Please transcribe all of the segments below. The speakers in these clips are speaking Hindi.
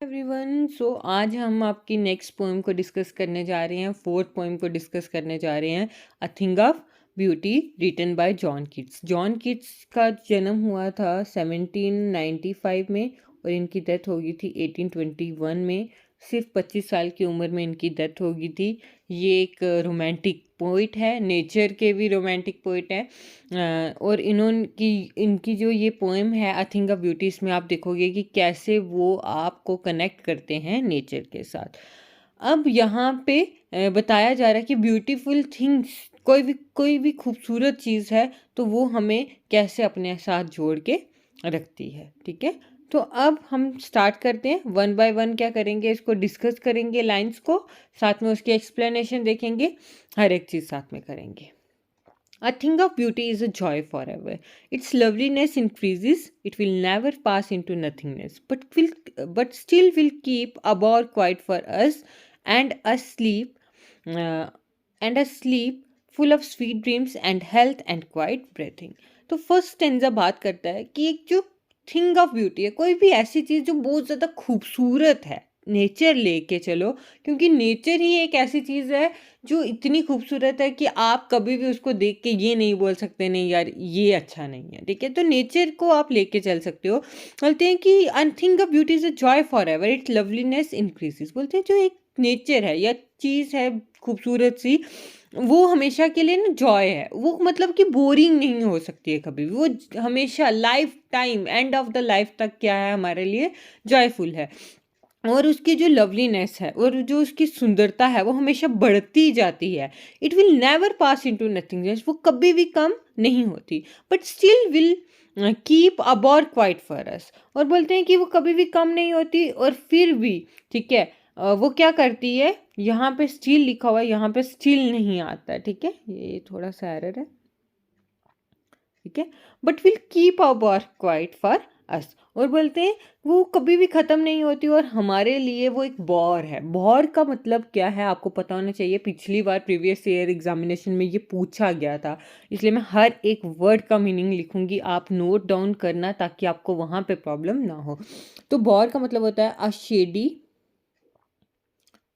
एवरीवन आज हम आपकी नेक्स्ट पोएम को डिस्कस करने जा रहे हैं। फोर्थ पोएम को डिस्कस करने जा रहे हैं, a thing of beauty, written by John Keats. John Keats का जन्म हुआ था 1795 में और इनकी डेथ हो गई थी 1821 में। सिर्फ 25 साल की उम्र में इनकी डेथ हो गई थी। ये एक रोमांटिक पोइट है, नेचर के भी रोमांटिक पोइट है। और इनकी जो ये पोएम है अ थिंग ऑफ ब्यूटी, इसमें आप देखोगे कि कैसे वो आपको कनेक्ट करते हैं नेचर के साथ। अब यहाँ पे बताया जा रहा है कि ब्यूटीफुल थिंग्स, कोई भी खूबसूरत चीज़ है तो वो हमें कैसे अपने साथ जोड़ के रखती है। ठीक है, तो अब हम स्टार्ट करते हैं। वन बाय वन क्या करेंगे, इसको डिस्कस करेंगे, लाइंस को, साथ में उसकी एक्सप्लेनेशन देखेंगे, हर एक चीज़ साथ में करेंगे। A thing of beauty is a joy forever. Its loveliness increases; it will never pass into nothingness, but still will keep a bar quiet for us, and uh, asleep, full of sweet dreams and health and quiet breathing. तो फर्स्ट स्टेंजा बात करता है कि एक जो थिंग ऑफ ब्यूटी है, कोई भी ऐसी चीज़ जो बहुत ज़्यादा खूबसूरत है, नेचर लेके चलो, क्योंकि नेचर ही एक ऐसी चीज़ है जो इतनी खूबसूरत है कि आप कभी भी उसको देख के ये नहीं बोल सकते नहीं यार ये अच्छा नहीं है। ठीक है, तो नेचर को आप लेके चल सकते हो। बोलते हैं कि I think of beauty is a joy for ever, it's loveliness increases. बोलते हैं जो एक नेचर है या चीज़ है खूबसूरत सी, वो हमेशा के लिए ना जॉय है। वो मतलब कि बोरिंग नहीं हो सकती है कभी भी, वो हमेशा life time, end of the life तक क्या है हमारे लिए जॉयफुल है। और उसकी जो लवलीनेस है और जो उसकी सुंदरता है वो हमेशा बढ़ती जाती है। It will never pass into nothingness, वो कभी भी कम नहीं होती, but still will keep a bower quiet for us. और बोलते हैं कि वो कभी भी कम नहीं होती और फिर भी, ठीक है, वो क्या करती है, यहाँ पे स्टिल लिखा हुआ है, यहाँ पे स्टिल नहीं आता है। ठीक है, ये थोड़ा सा एरर है। ठीक है, but will keep a bower quiet for us. और बोलते हैं वो कभी भी ख़त्म नहीं होती और हमारे लिए वो एक बॉर है। बॉर का मतलब क्या है आपको पता होना चाहिए, पिछली बार प्रीवियस ईयर एग्जामिनेशन में ये पूछा गया था, इसलिए मैं हर एक वर्ड का मीनिंग लिखूंगी, आप नोट डाउन करना ताकि आपको वहाँ पे प्रॉब्लम ना हो। तो बॉर का मतलब होता है अ shady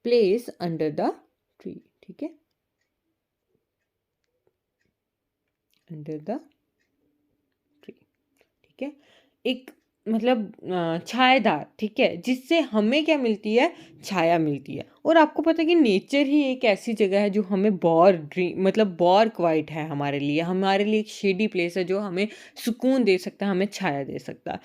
place under the tree. ठीक है, अंडर द ट्री। ठीक है, एक मतलब छायादार, ठीक है, जिससे हमें क्या मिलती है, छाया मिलती है। और आपको पता है कि नेचर ही एक ऐसी जगह है जो हमें बॉर ड्रीम मतलब बॉर क्वाइट है हमारे लिए एक शेडी प्लेस है जो हमें सुकून दे सकता है, हमें छाया दे सकता है।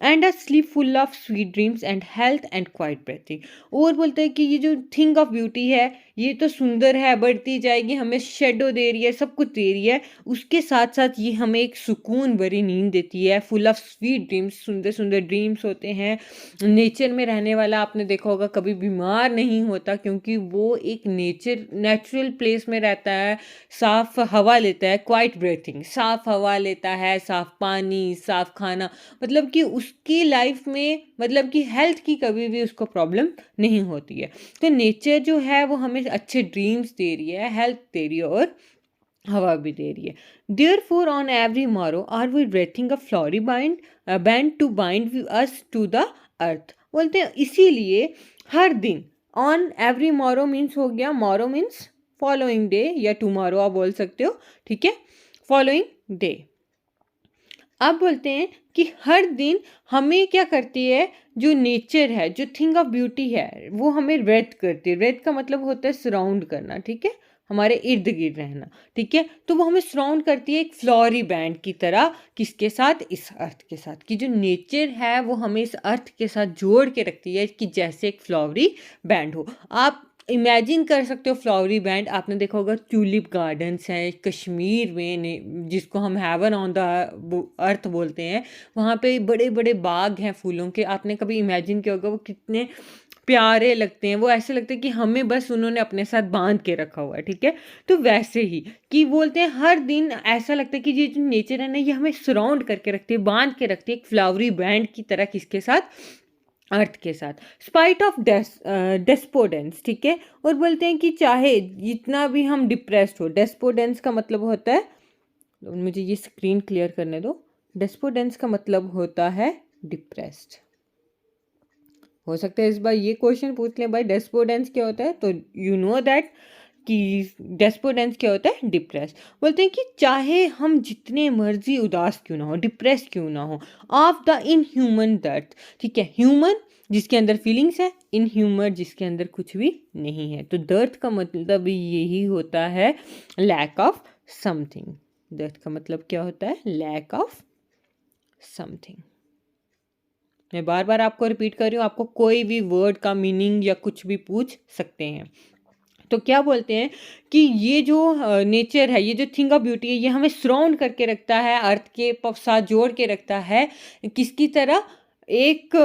And a slip full of sweet dreams and health and quite breathing. और बोलते हैं कि ये जो थिंग ऑफ ब्यूटी है ये तो सुंदर है, बढ़ती जाएगी, हमें शेडो दे रही है, सब कुछ दे रही है, उसके साथ साथ ये हमें एक सुकून भरी नींद देती है, फुल ऑफ स्वीट ड्रीम्स, सुंदर सुंदर ड्रीम्स होते हैं। नेचर में रहने वाला आपने देखा होगा कभी बीमार नहीं होता, क्योंकि वो एक नेचुरल प्लेस में रहता है, साफ हवा लेता है, क्वाइट ब्रीथिंग, साफ हवा लेता है, साफ पानी, साफ खाना, मतलब कि उसकी लाइफ में मतलब कि हेल्थ की कभी भी उसको प्रॉब्लम नहीं होती है। तो नेचर जो है वो हमें अच्छे ड्रीम्स दे रही है, हेल्थ दे रही है और हवा भी दे रही है। Therefore, on every morrow are we breathing a flowery band to bind us to the earth। बोलते हैं इसीलिए हर दिन, ऑन एवरी मॉरो मीन्स हो गया, मॉरो मीन्स फॉलोइंग डे या टुमारो आप बोल सकते हो। ठीक है, फॉलोइंग डे। अब बोलते हैं कि हर दिन हमें क्या करती है, जो नेचर है, जो थिंग ऑफ ब्यूटी है, वो हमें रेड करती है। रेड का मतलब होता है सराउंड करना, ठीक है, हमारे इर्द गिर्द रहना। ठीक है, तो वो हमें सराउंड करती है एक फ्लोरी बैंड की तरह, किसके साथ, इस अर्थ के साथ, कि जो नेचर है वो हमें इस अर्थ के साथ जोड़ के रखती है, कि जैसे एक फ्लोरी बैंड हो। आप इमेजिन कर सकते हो फ्लावरी बैंड, आपने देखा होगा ट्यूलिप गार्डन्स हैं कश्मीर में, जिसको हम हेवन ऑन द अर्थ बोलते हैं, वहाँ पे बड़े बड़े बाग हैं फूलों के। आपने कभी इमेजिन किया होगा वो कितने प्यारे लगते हैं, वो ऐसे लगते हैं कि हमें बस उन्होंने अपने साथ बांध के रखा हुआ है। ठीक है, तो वैसे ही कि बोलते हैं हर दिन ऐसा लगता है कि ये जो नेचर है ना ये हमें सराउंड करके रखती है, बांध के रखती है एक फ्लावरी बैंड की तरह, किसके साथ, अर्थ के साथ, स्पाइट ऑफ डेस्पोडेंस। ठीक है, और बोलते हैं कि चाहे जितना भी हम डिप्रेस्ड हो, डेस्पोडेंस का मतलब होता है, मुझे ये स्क्रीन क्लियर करने दो, डेस्पोडेंस का मतलब होता है डिप्रेस्ड। हो सकता है इस बार ये क्वेश्चन पूछ लें, भाई डेस्पोडेंस क्या होता है, तो यू नो दैट कि डेस्पोडेंस क्या होता है, डिप्रेस। बोलते हैं कि चाहे हम जितने मर्जी उदास क्यों ना हो, डिप्रेस क्यों ना हो, ऑफ द इनह्यूमन दर्द, ठीक है, ह्यूमन जिसके अंदर फीलिंग्स है, इन ह्यूमर जिसके अंदर कुछ भी नहीं है। तो दर्द का मतलब यही होता है लैक ऑफ समथिंग। दर्द का मतलब क्या होता है, लैक ऑफ समथिंग। मैं बार बार आपको रिपीट कर रही हूँ, आपको कोई भी वर्ड का मीनिंग या कुछ भी पूछ सकते हैं। तो क्या बोलते हैं कि ये जो नेचर है, ये जो थिंग ऑफ ब्यूटी है, ये हमें सराउंड करके रखता है, अर्थ के साथ जोड़ के रखता है, किसकी तरह, एक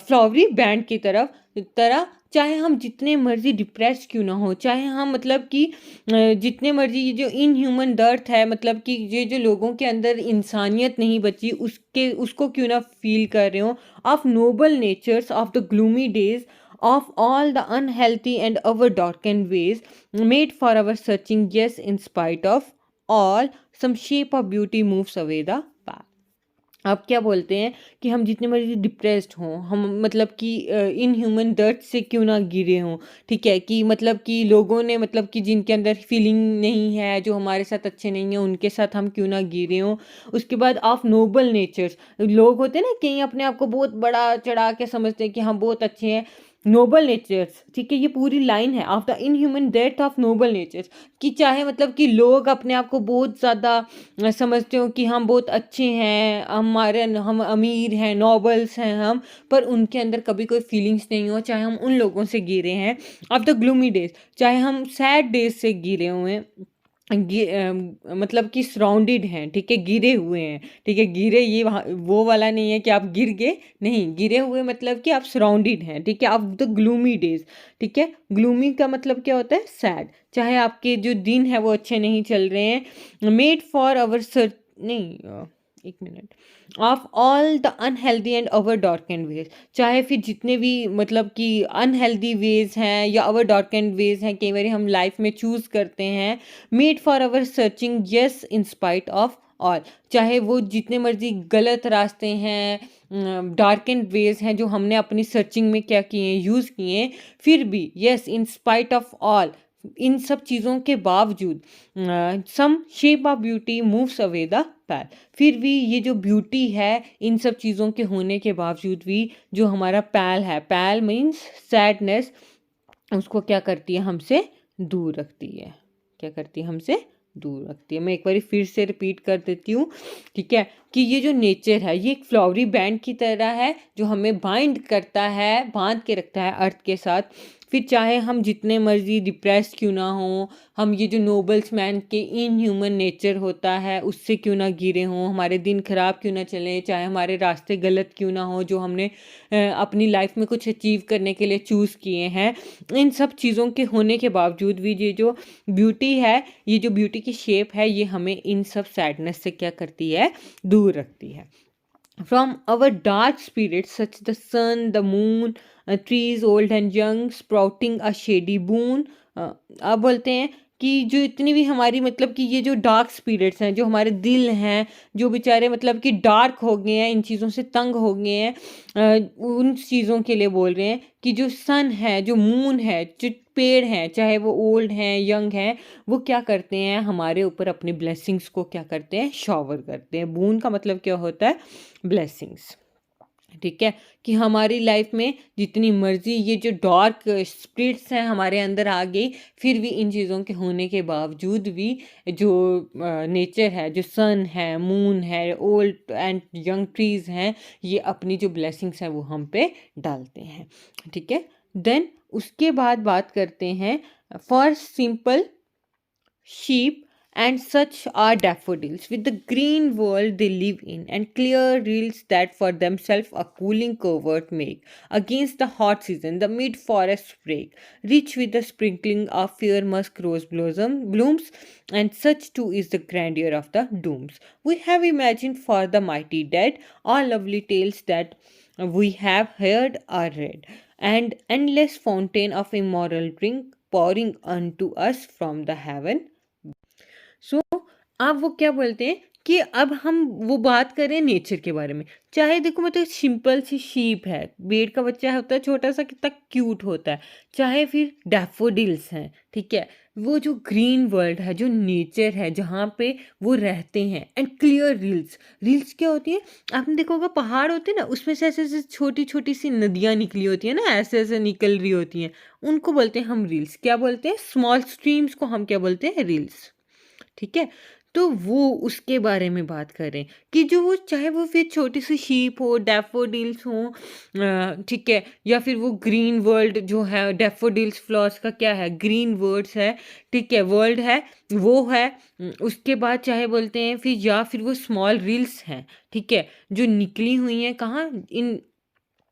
फ्लावरी बैंड की तरह। चाहे हम जितने मर्जी डिप्रेस क्यों ना हो, चाहे हम मतलब कि जितने मर्जी ये जो इन ह्यूमन दर्द है, मतलब कि ये जो लोगों के अंदर इंसानियत नहीं बची, उसको क्यों ना फील कर रहे हो, of noble natures of the gloomy days, of all the unhealthy and our darkened ways, made for our searching, yes, in spite of all, some shape of beauty moves away the path. आप क्या बोलते हैं कि हम जितने मर्जी डिप्रेस्ड हों, हम मतलब कि इन ह्यूमन दर्द से क्यों ना गिरे हों, ठीक है, कि मतलब कि लोगों ने मतलब कि जिनके अंदर फीलिंग नहीं है, जो हमारे साथ अच्छे नहीं हैं, उनके साथ हम क्यों ना गिरे हों। उसके बाद ऑफ नोबल नेचर्स, लोग होते हैं ना कहीं अपने आप को बहुत बड़ा चढ़ा के समझते हैं कि हम बहुत अच्छे हैं, नोबल नेचर्स, ठीक है, ये पूरी लाइन है, of the in human death of noble natures, कि चाहे मतलब कि लोग अपने आप को बहुत ज़्यादा समझते हो कि हम बहुत अच्छे हैं, हम अमीर हैं, नोबल्स हैं हम, पर उनके अंदर कभी कोई फीलिंग्स नहीं हो, चाहे हम उन लोगों से गिरे हैं, ऑफ द ग्लूमी डेज, चाहे हम सैड डेज से गिरे हुए हैं, मतलब कि सराउंडेड हैं, ठीक है, गिरे हुए हैं, ठीक है, गिरे ये वहाँ वो वाला नहीं है कि आप गिर गए, नहीं, गिरे हुए मतलब कि आप सराउंडेड हैं, ठीक है, ऑफ द ग्लूमी डेज, ठीक है, ग्लूमी का मतलब क्या होता है, सैड, चाहे आपके जो दिन है वो अच्छे नहीं चल रहे हैं, मेड फॉर अवर सर, नहीं, एक minute, of all the unhealthy and our dark and ways, चाहे फिर जितने भी मतलब कि अनहेल्दी वेज हैं या अवर डार्क एंड वेज हैं, कई बार हम लाइफ में चूज करते हैं, made for our searching, yes, in spite of all, चाहे वो जितने मर्जी गलत रास्ते हैं, डार्क एंड वेज हैं, जो हमने अपनी सर्चिंग में क्या किए हैं, यूज़ किए हैं, फिर भी yes, in spite of all, इन सब चीज़ों के बावजूद, some shape of beauty moves away the pall, फिर भी ये जो ब्यूटी है, इन सब चीज़ों के होने के बावजूद भी जो हमारा पैल है, पैल मीन्स सैडनेस, उसको क्या करती है, हमसे दूर रखती है, क्या करती है, हमसे दूर रखती है। मैं एक बार फिर से रिपीट कर देती हूँ, ठीक है, कि ये जो नेचर है, ये एक फ्लावरी बैंड की तरह है, जो हमें बाइंड करता है, बांध के रखता है अर्थ के साथ, फिर चाहे हम जितने मर्जी डिप्रेस क्यों ना हो, हम ये जो नोबल्स मैन के इन ह्यूमन नेचर होता है उससे क्यों ना गिरे हों, हमारे दिन खराब क्यों ना चले, चाहे हमारे रास्ते गलत क्यों ना हो, जो हमने अपनी लाइफ में कुछ अचीव करने के लिए चूज़ किए हैं, इन सब चीज़ों के होने के बावजूद भी ये जो ब्यूटी है, ये जो ब्यूटी की शेप है, ये हमें इन सब सैडनेस से क्या करती है, दूर रखती है। From our dark spirits, such the sun, the moon, trees old and young, sprouting a shady boon. आप बोलते हैं कि जो इतनी भी हमारी मतलब कि ये जो डार्क स्पिरिट्स हैं, जो हमारे दिल हैं, जो बेचारे मतलब कि डार्क हो गए हैं, इन चीज़ों से तंग हो गए हैं, उन चीज़ों के लिए बोल रहे हैं कि जो सन है, जो मून है, जो पेड़ हैं, चाहे वो ओल्ड हैं, यंग हैं, वो क्या करते हैं, हमारे ऊपर अपनी ब्लेसिंग्स को क्या करते हैं, शॉवर करते हैं। बून का मतलब क्या होता है, ब्लेसिंग्स, ठीक है, कि हमारी लाइफ में जितनी मर्जी ये जो डार्क स्पिरिट्स हैं हमारे अंदर आ गई, फिर भी इन चीज़ों के होने के बावजूद भी जो नेचर है, जो सन है, मून है, ओल्ड एंड यंग ट्रीज हैं, ये अपनी जो ब्लेसिंग्स हैं वो हम पे डालते हैं, ठीक है। देन उसके बाद बात करते हैं for simple sheep, and such are daffodils, with the green world they live in, and clear rills that for themselves a cooling covert make against the hot season, the mid forest break, rich with the sprinkling of fair musk rose blooms, and such too is the grandeur of the dooms. We have imagined for the mighty dead all lovely tales that we have heard or read, and endless fountain of immoral drink pouring unto us from the heaven। सो आप वो क्या बोलते हैं कि अब हम वो बात करें नेचर के बारे में। चाहे देखो मतलब सिंपल सी शीप है, भेड़ का बच्चा होता है छोटा सा, कितना क्यूट होता है। चाहे फिर डैफोडिल्स हैं, ठीक है, वो जो ग्रीन वर्ल्ड है, जो नेचर है जहाँ पे वो रहते हैं। एंड क्लियर रील्स, रील्स क्या होती है, आपने देखा होगा पहाड़ होते हैं ना, उसमें से ऐसे ऐसे छोटी छोटी सी नदियाँ निकली होती है ना, ऐसे ऐसे निकल रही होती हैं, उनको बोलते हैं हम रील्स। क्या बोलते हैं, स्मॉल स्ट्रीम्स को हम क्या बोलते हैं, रील्स। ठीक है, तो वो उसके बारे में बात करें कि जो वो चाहे वो फिर छोटी सी शीप हो, डैफोडिल्स हो, ठीक है, या फिर वो ग्रीन वर्ल्ड जो है, डैफोडिल्स फ्लावर्स का क्या है, ग्रीन वर्ड्स है, ठीक है, वर्ल्ड है, वो है। उसके बाद चाहे बोलते हैं फिर, या फिर वो स्मॉल रील्स हैं, ठीक है, जो निकली हुई हैं कहाँ, इन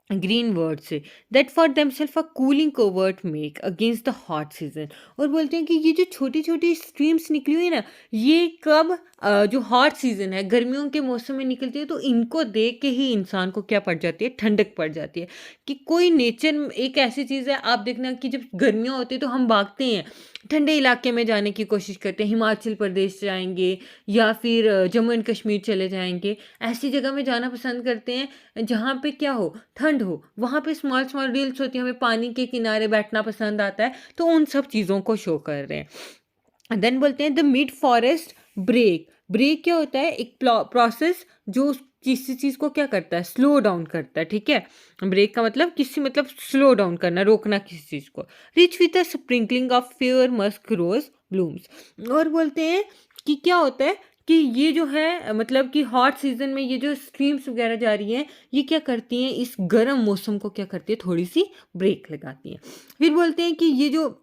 ग्रीन वर्ड से, that for themselves a cooling covert make against the hot season. और बोलते हैं कि ये जो छोटी छोटी स्ट्रीम्स निकली हुई है ना, ये कब जो हॉट सीजन है, गर्मियों के मौसम में निकलती है, तो इनको देख के ही इंसान को क्या पड़ जाती है, ठंडक पड़ जाती है। कि कोई नेचर एक ऐसी चीज़ है, आप देखना कि जब गर्मियाँ होती है तो हम भागते हैं, ठंडे इलाके में जाने की कोशिश करते हैं, हिमाचल प्रदेश जाएंगे या फिर जम्मू एंड कश्मीर चले जाएंगे, ऐसी जगह में जाना पसंद करते हैं जहाँ पे क्या हो, ठंड हो। वहाँ पे स्मॉल स्मॉल रील्स होती है, हमें पानी के किनारे बैठना पसंद आता है, तो उन सब चीज़ों को शो कर रहे हैं। देन बोलते हैं the mid forest brake. Brake क्या होता है, एक प्रोसेस जो किसी चीज़ को क्या करता है, स्लो डाउन करता है, ठीक है। ब्रेक का मतलब किसी, मतलब स्लो डाउन करना, रोकना किसी चीज़ को। Rich with the sprinkling of fair musk rose blooms. और बोलते हैं कि क्या होता है कि ये जो है, मतलब कि हॉट सीजन में ये जो स्ट्रीम्स वगैरह जा रही हैं, ये क्या करती हैं, इस गर्म मौसम को क्या करती है, थोड़ी सी ब्रेक लगाती हैं। फिर बोलते हैं कि ये जो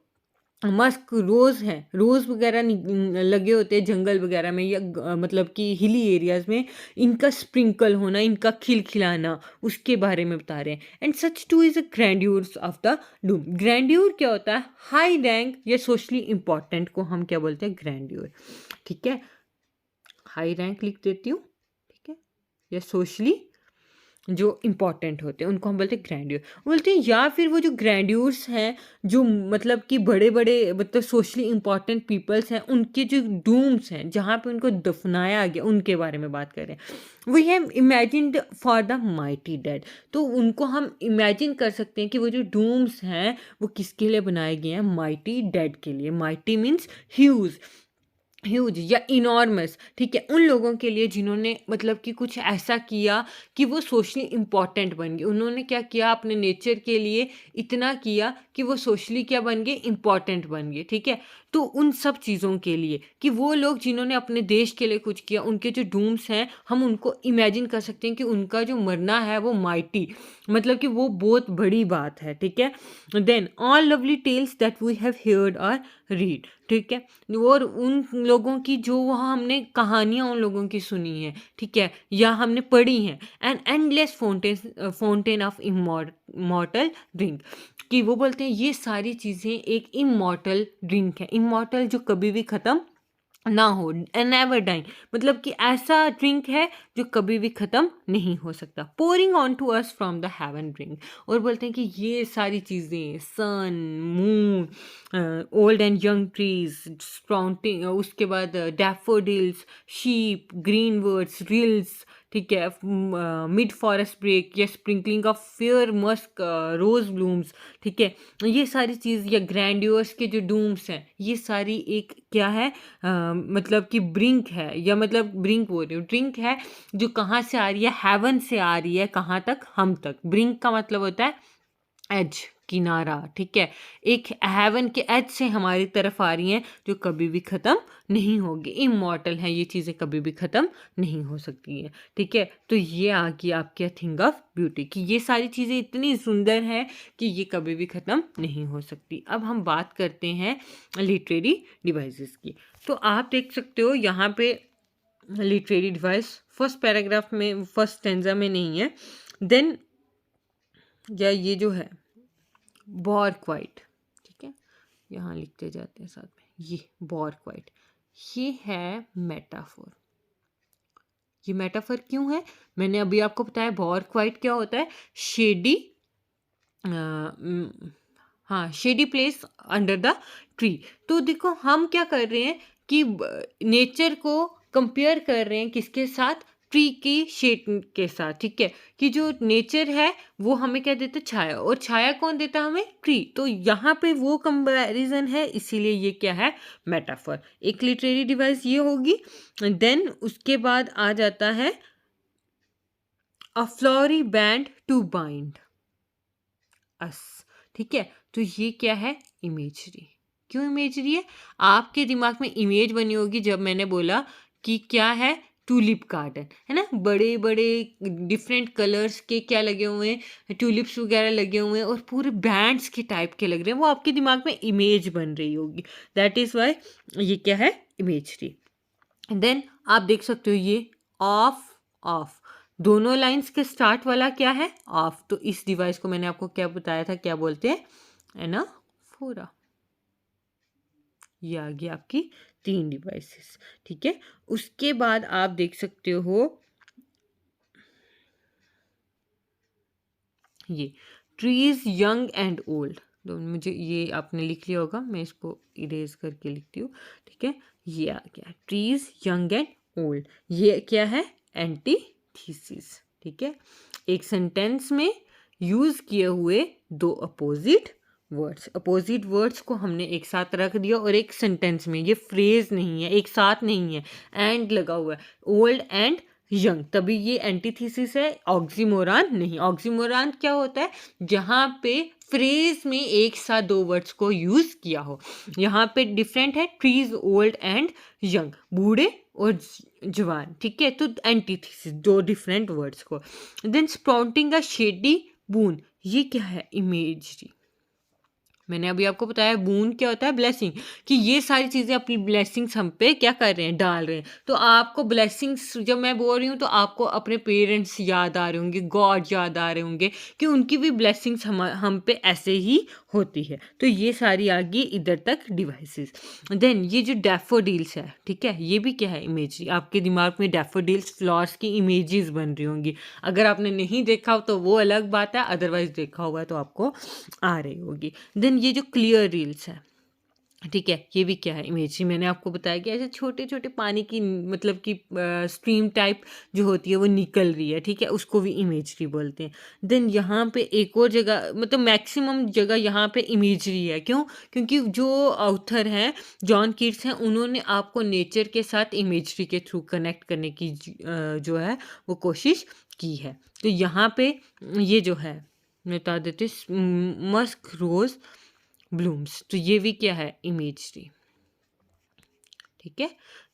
मस्क रोज़ हैं, रोज़ वगैरह लगे होते हैं जंगल वगैरह में, या मतलब कि हिली एरियाज़ में, इनका स्प्रिंकल होना, इनका खिलखिलाना, उसके बारे में बता रहे हैं। And such too is a grandeurs of the doom. Grandeur क्या होता है, हाई रैंक या सोशली इंपॉर्टेंट को हम क्या बोलते हैं, ग्रैंड्यूर, ठीक है। हाई रैंक लिख देती हूँ, ठीक है, या सोशली जो इम्पोर्टेंट होते हैं उनको हम बोलते हैं ग्रैंड्यूर। बोलते हैं या फिर वो जो ग्रैंड्यूर्स हैं, जो मतलब कि बड़े बड़े मतलब सोशली इम्पोर्टेंट पीपल्स हैं, उनके जो डूम्स हैं जहाँ पे उनको दफनाया गया, उनके बारे में बात करें। We have imagined for the mighty dead. तो उनको हम इमेजिन कर सकते हैं कि वो जो डूम्स हैं वो किसके लिए बनाए गए हैं, माइटी डेड के लिए। माइटी मीन्स ह्यूज, ह्यूज या इनॉर्मस, ठीक है, उन लोगों के लिए जिन्होंने मतलब कि कुछ ऐसा किया कि वो सोशली इम्पॉर्टेंट बन गए। उन्होंने क्या किया, अपने नेचर के लिए इतना किया कि वो सोशली क्या बन गए, इम्पॉर्टेंट बन गए, ठीक है। तो उन सब चीज़ों के लिए, कि वो लोग जिन्होंने अपने देश के लिए कुछ किया, उनके जो डूम्स हैं, हम उनको इमेजिन कर सकते हैं कि उनका जो मरना है वो माइटी, मतलब कि वो बहुत बड़ी बात है, ठीक है। Then all lovely tales that we have heard और रीड, ठीक है। और उन लोगों की जो वहाँ हमने कहानियाँ उन लोगों की सुनी है, ठीक है, या हमने पढ़ी हैं। And endless fountain of immortal drink, कि वो बोलते हैं ये सारी चीज़ें एक इमॉर्टल ड्रिंक है। इमॉर्टल जो कभी भी ख़त्म ना हो, नेवर डाइंग, मतलब कि ऐसा ड्रिंक है जो कभी भी ख़त्म नहीं हो सकता। Pouring on to us from the heaven drink. और बोलते हैं कि ये सारी चीज़ें, sun, moon, old and young trees sprouting, उसके बाद daffodils, sheep, green words, rills, ठीक है, मिड फॉरेस्ट ब्रेक या sprinkling of fair musk rose blooms, ठीक है, ये सारी चीज़, या ग्रैंड्योर्स के जो डूम्स हैं, ये सारी एक क्या है, मतलब कि ब्रिंक है, या मतलब ब्रिंक बोल रही हूँ, ड्रिंक है जो कहाँ से आ रही है, हेवन से आ रही है, कहाँ तक, हम तक। ब्रिंक का मतलब होता है एज, किनारा, ठीक है, एक हेवन के एज से हमारी तरफ आ रही हैं, जो कभी भी ख़त्म नहीं होगी, इमॉर्टल हैं ये चीज़ें, कभी भी ख़त्म नहीं हो सकती हैं, ठीक है। तो ये आ गई आपकी थिंग ऑफ ब्यूटी, कि ये सारी चीज़ें इतनी सुंदर हैं कि ये कभी भी ख़त्म नहीं हो सकती। अब हम बात करते हैं लिटरेरी डिवाइसेस की। तो आप देख सकते हो यहाँ पे लिटरेरी डिवाइस फर्स्ट पैराग्राफ में, फर्स्ट स्टेंजा में नहीं है। देन या ये जो है बॉर्क वाइट, ठीक है, यहाँ लिखते जाते हैं साथ में, ये बॉर्क वाइट, ये है मेटाफोर। ये मेटाफोर क्यों है, मैंने अभी आपको बताया। बॉर्क वाइट क्या होता है, शेडी, हाँ, shady place under the tree. तो देखो हम क्या कर रहे हैं कि नेचर को कंपेयर कर रहे हैं किसके साथ, ट्री की शेड के साथ, ठीक है, कि जो नेचर है वो हमें क्या देता है, छाया, और छाया कौन देता है हमें, ट्री। तो यहाँ पे वो कंपैरिजन है, इसीलिए ये क्या है, मेटाफर। एक लिटरेरी डिवाइस ये होगी। देन उसके बाद आ जाता है a flowery band to bind us, ठीक है। तो ये क्या है, इमेजरी। क्यों इमेजरी है, आपके दिमाग में इमेज बनी होगी जब मैंने बोला कि क्या है, ट्यूलिप गार्डन, है ना, बड़े बड़े डिफरेंट कलर्स के क्या लगे हुए हैं, ट्यूलिप्स वगैरह लगे हुए हैं और पूरे बैंड्स के टाइप के लग रहे हैं, वो आपके दिमाग में इमेज बन रही होगी। दैट इज वाई ये क्या है, इमेजरी। देन आप देख सकते हो ये ऑफ ऑफ, दोनों लाइंस के स्टार्ट वाला क्या है, ऑफ। तो इस डिवाइस को मैंने आपको क्या बताया था, क्या बोलते हैं, एनाफोरा। ये आ गई आपकी 3 डिवाइसेस, ठीक है। उसके बाद आप देख सकते हो ये ट्रीज यंग एंड ओल्ड। तो मुझे ये आपने लिख लिया होगा, मैं इसको इरेज करके लिखती हूँ, ठीक है। ये आ गया ट्रीज यंग एंड ओल्ड, ये क्या है, एंटीथीसिस, ठीक है। एक सेंटेंस में यूज किए हुए 2 अपोजिट वर्ड्स, अपोजिट वर्ड्स को हमने एक साथ रख दिया और एक सेंटेंस में, ये फ्रेज नहीं है, एक साथ नहीं है, एंड लगा हुआ है, ओल्ड एंड यंग, तभी ये एंटीथीसिस है, ऑक्सीमोरान नहीं। ऑक्सीमोरान क्या होता है, जहाँ पे फ्रेज में एक साथ 2 वर्ड्स को यूज किया हो। यहाँ पे डिफरेंट है, ट्रीज ओल्ड एंड यंग, बूढ़े और जवान, ठीक है। तो एंटीथीसिस, 2 डिफरेंट वर्ड्स को। देन स्प्राउटिंग अ शेडी बून, ये क्या है, इमेजरी। मैंने अभी आपको बताया बून क्या होता है, ब्लेसिंग, कि ये सारी चीज़ें अपनी ब्लेसिंग्स हम पे क्या कर रहे हैं, डाल रहे हैं। तो आपको ब्लेसिंग्स जब मैं बोल रही हूँ तो आपको अपने पेरेंट्स याद आ रहे होंगे, गॉड याद आ रहे होंगे, कि उनकी भी ब्लेसिंग्स हम पे ऐसे ही होती है। तो ये सारी आ गई इधर तक डिवाइसेस। देन ये जो डैफोडिल्स है, ठीक है, ये भी क्या है, इमेजरी। आपके दिमाग में डैफोडिल्स फ्लावर्स की इमेजेस बन रही होंगी। अगर आपने नहीं देखा हो तो वो अलग बात है, अदरवाइज देखा होगा तो आपको आ रही होगी। देन ये जो क्लियर रील्स है, ठीक है, ये भी क्या है, इमेजरी। मैंने आपको बताया कि ऐसे छोटे छोटे पानी की, मतलब कि स्ट्रीम टाइप जो होती है वो निकल रही है, ठीक है, उसको भी इमेजरी बोलते हैं। देन यहाँ पे एक और जगह, मतलब मैक्सिमम जगह यहाँ पे इमेजरी है, क्यों, क्योंकि जो ऑथर हैं, जॉन कीट्स हैं, उन्होंने आपको नेचर के साथ इमेजरी के थ्रू कनेक्ट करने की जो है वो कोशिश की है। तो यहाँ पे ये जो है, मैं बता देती हूँ, मस्क रोज ब्लूम्स, तो ये भी क्या है, इमेजरी, ठीक है,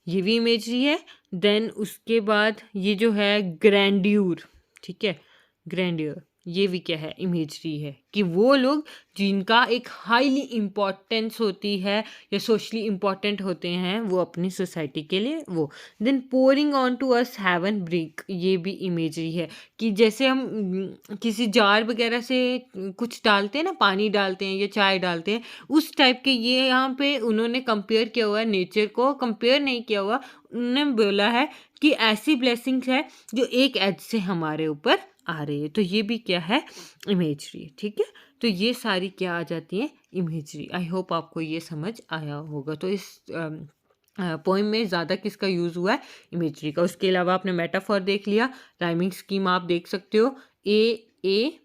ये भी इमेजरी है। देन उसके बाद ये जो है ग्रैंड्यूर, ठीक है, ग्रैंड्यूर, ये भी क्या है, इमेजरी है, कि वो लोग जिनका एक हाईली इम्पोर्टेंस होती है या सोशली इम्पोर्टेंट होते हैं वो अपनी सोसाइटी के लिए वो। Then pouring on to us heaven brink, ये भी इमेजरी है, कि जैसे हम किसी जार वगैरह से कुछ डालते हैं ना, पानी डालते हैं या चाय डालते हैं, उस टाइप के ये यहाँ पे उन्होंने कंपेयर किया हुआ है, नेचर को कंपेयर नहीं किया हुआ, उन्होंने बोला है कि ऐसी ब्लेसिंग्स है जो एक एज से हमारे ऊपर आ रही है। तो ये भी क्या है, इमेजरी, ठीक है। तो ये सारी क्या आ जाती हैं, इमेजरी। आई होप आपको ये समझ आया होगा। तो इस पोइम में ज़्यादा किसका यूज़ हुआ है, इमेजरी का। उसके अलावा आपने मेटाफॉर देख लिया, राइमिंग स्कीम आप देख सकते हो, ए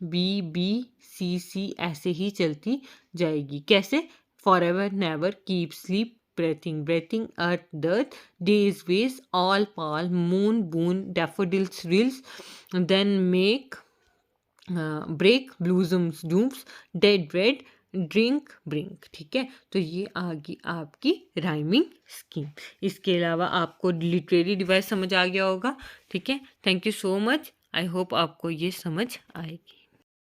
बी बी सी सी ऐसे ही चलती जाएगी। कैसे, for ever never, keep sleep, breathing, breathing, earth, dirt, days, ways, all, pall, moon, boon, daffodils, reels, then make, break, blossoms, dooms, dead, red, drink brink, ठीक है। तो ये आ गई आपकी राइमिंग स्कीम। इसके अलावा आपको लिटरेरी डिवाइस समझ आ गया होगा, ठीक है। Thank you so much, I hope आपको ये समझ आएगी।